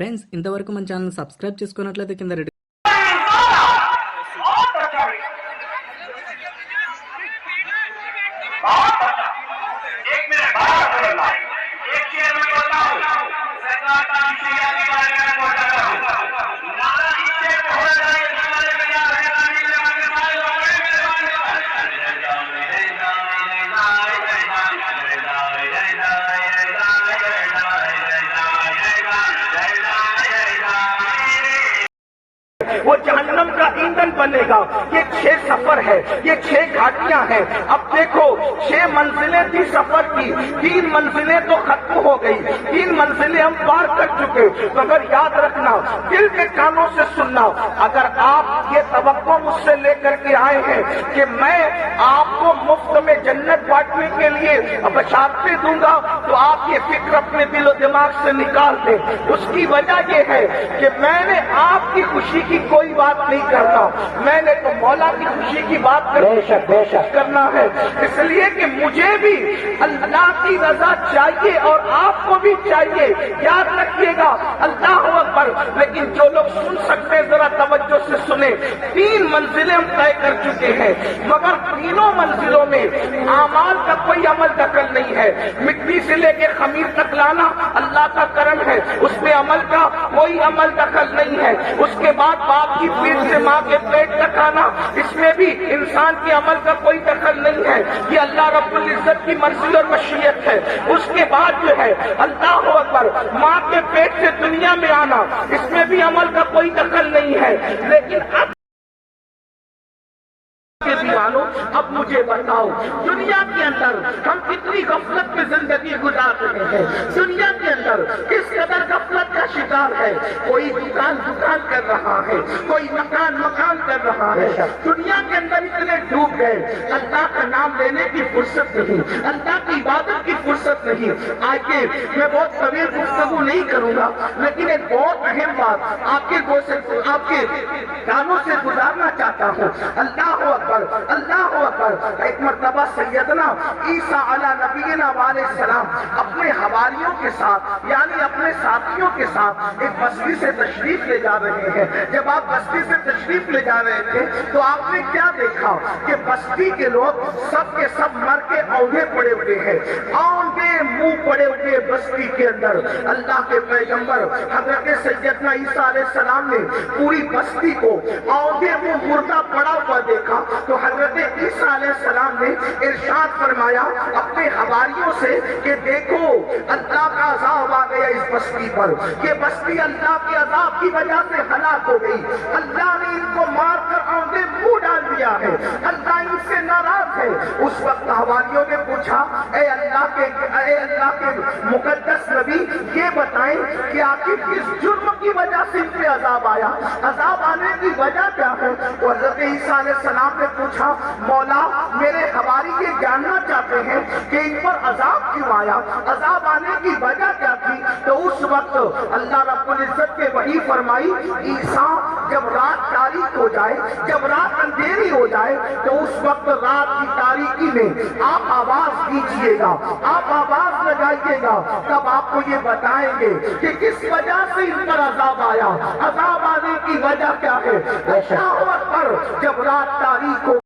Friends ఇంతవరకు మన channel subscribe చేసుకున్నట్లయితే కింద రెడ్ وہ جہنم کا ایندھن بنے گا۔ یہ 6 سفر ہے، یہ 6 گھاٹیاں ہیں۔ اب دیکھو 6 منزلیں تھی سفر کی، 3 منزلیں تو ختم ہو گئی، 3 منزلیں ہم پار کر چکے۔ مگر یاد رکھنا، دل کے کانوں سے سننا، اگر آپ یہ توقع مجھ سے لے کر کے آئے ہیں کہ میں آپ کو مفت میں جنت بانٹنے کے لیے بشارتیں دوں گا، تو آپ یہ فکر اپنے دل و دماغ سے نکال دیں۔ اس کی وجہ یہ ہے کہ میں نے آپ کی خوشی کی کوئی بات نہیں کرتا، میں نے تو مولا کی خوشی کی بات کرنا ہے، اس لیے کہ مجھے بھی اللہ کی رضا چاہیے اور آپ کو بھی چاہیے۔ یاد رکھیے گا، اللہ اکبر۔ لیکن جو لوگ سن سکتے ہیں ذرا توجہ سے سنیں۔ 3 منزلیں ہم طے کر چکے ہیں، مگر تینوں منزلوں میں اعمال کا کوئی عمل دخل نہیں ہے۔ مٹی سے لے کے خمیر تک لانا اللہ کا کرم ہے، اس میں عمل کا کوئی عمل دخل نہیں ہے۔ اس کے بعد باپ کی پیٹ سے ماں کے پیٹ تک آنا، اس میں بھی انسان کے عمل کا کوئی دخل نہیں ہے، یہ اللہ رب العزت کی مرضی اور مشیت ہے۔ اس کے بعد جو ہے اللہ اکبر، ماں کے پیٹ سے دنیا میں آنا، اس میں بھی عمل کا کوئی دخل نہیں ہے۔ لیکن اب دیوانوں، اب مجھے بتاؤ، دنیا کے اندر ہم کتنی غفلت میں زندگی گزار رہے ہیں؟ دنیا کے اندر کس قدر غفلت کا شکار ہے؟ کوئی دکان کر رہا ہے، کوئی مکان کر رہا ہے۔ دنیا کے اندر اتنے ڈوب گئے، اللہ کا نام لینے کی فرصت نہیں، اللہ کی عبادت کی فرصت نہیں۔ آئیے، میں بہت طویل گفتگو نہیں کروں گا، لیکن ایک بہت اہم بات آپ کے کانوں سے گزارنا چاہتا ہوں۔ اللہ اکبر، اللہ اکبر۔ ایک مرتبہ سیدنا عیسیٰ علیہ نبینا علیہ السلام اپنے حواریوں کے ساتھ، یعنی اپنے ساتھیوں کے ساتھ ایک بستی سے تشریف لے جا رہے ہیں۔ جب آپ بستی سے تشریف لے جا رہے تھے تو آپ نے کیا دیکھا کہ بستی کے لوگ سب کے سب مر کے اونگے پڑے ہوئے ہیں، اونگے منہ پڑے ہوئے بستی کے اندر۔ اللہ کے پیغمبر حضرت سیدنا عیسیٰ علیہ السلام نے پوری بستی کو اونگے منہ مردہ پڑا ہوا دیکھا تو حضرت عیسیٰ علیہ السلام نے ارشاد فرمایا اپنے حواریوں سے کہ دیکھو اللہ کا عذاب آ گیا اس بستی پر، یہ بستی اللہ کے عذاب کی وجہ سے ہلاک ہو گئی، اللہ نے ان کو مار کر اونگے منہ ڈال دیا ہے، اللہ ان سے ناراض ہے۔ اس وقت حواریوں نے پوچھا اے اللہ کے مقدس نبی، یہ بتائیں کہ آخر کس جرم کی وجہ سے ان پہ عذاب آیا، عذاب آنے کی وجہ کیا ہے؟ اور حضرت عیسیٰ علیہ السلام نے پوچھا مولا میرے حواری یہ جاننا چاہتے ہیں کہ ان پر عذاب کیوں آیا، عذاب آنے کی وجہ کیا تھی؟ تو اس وقت اللہ رب العزت کے وحی فرمائی عیسیٰ جب رات تاریک ہو جائے، جب رات اندھیری ہو جائے تو اس وقت رات کی تاریکی میں آپ آواز دیجئے گا، آپ آواز لگائیے گا، تب آپ کو یہ بتائیں گے کہ کس وجہ سے ان پر عذاب آیا، عذاب آنے کی وجہ کیا ہے۔ اللہ اکبر، جب رات تاریک ہو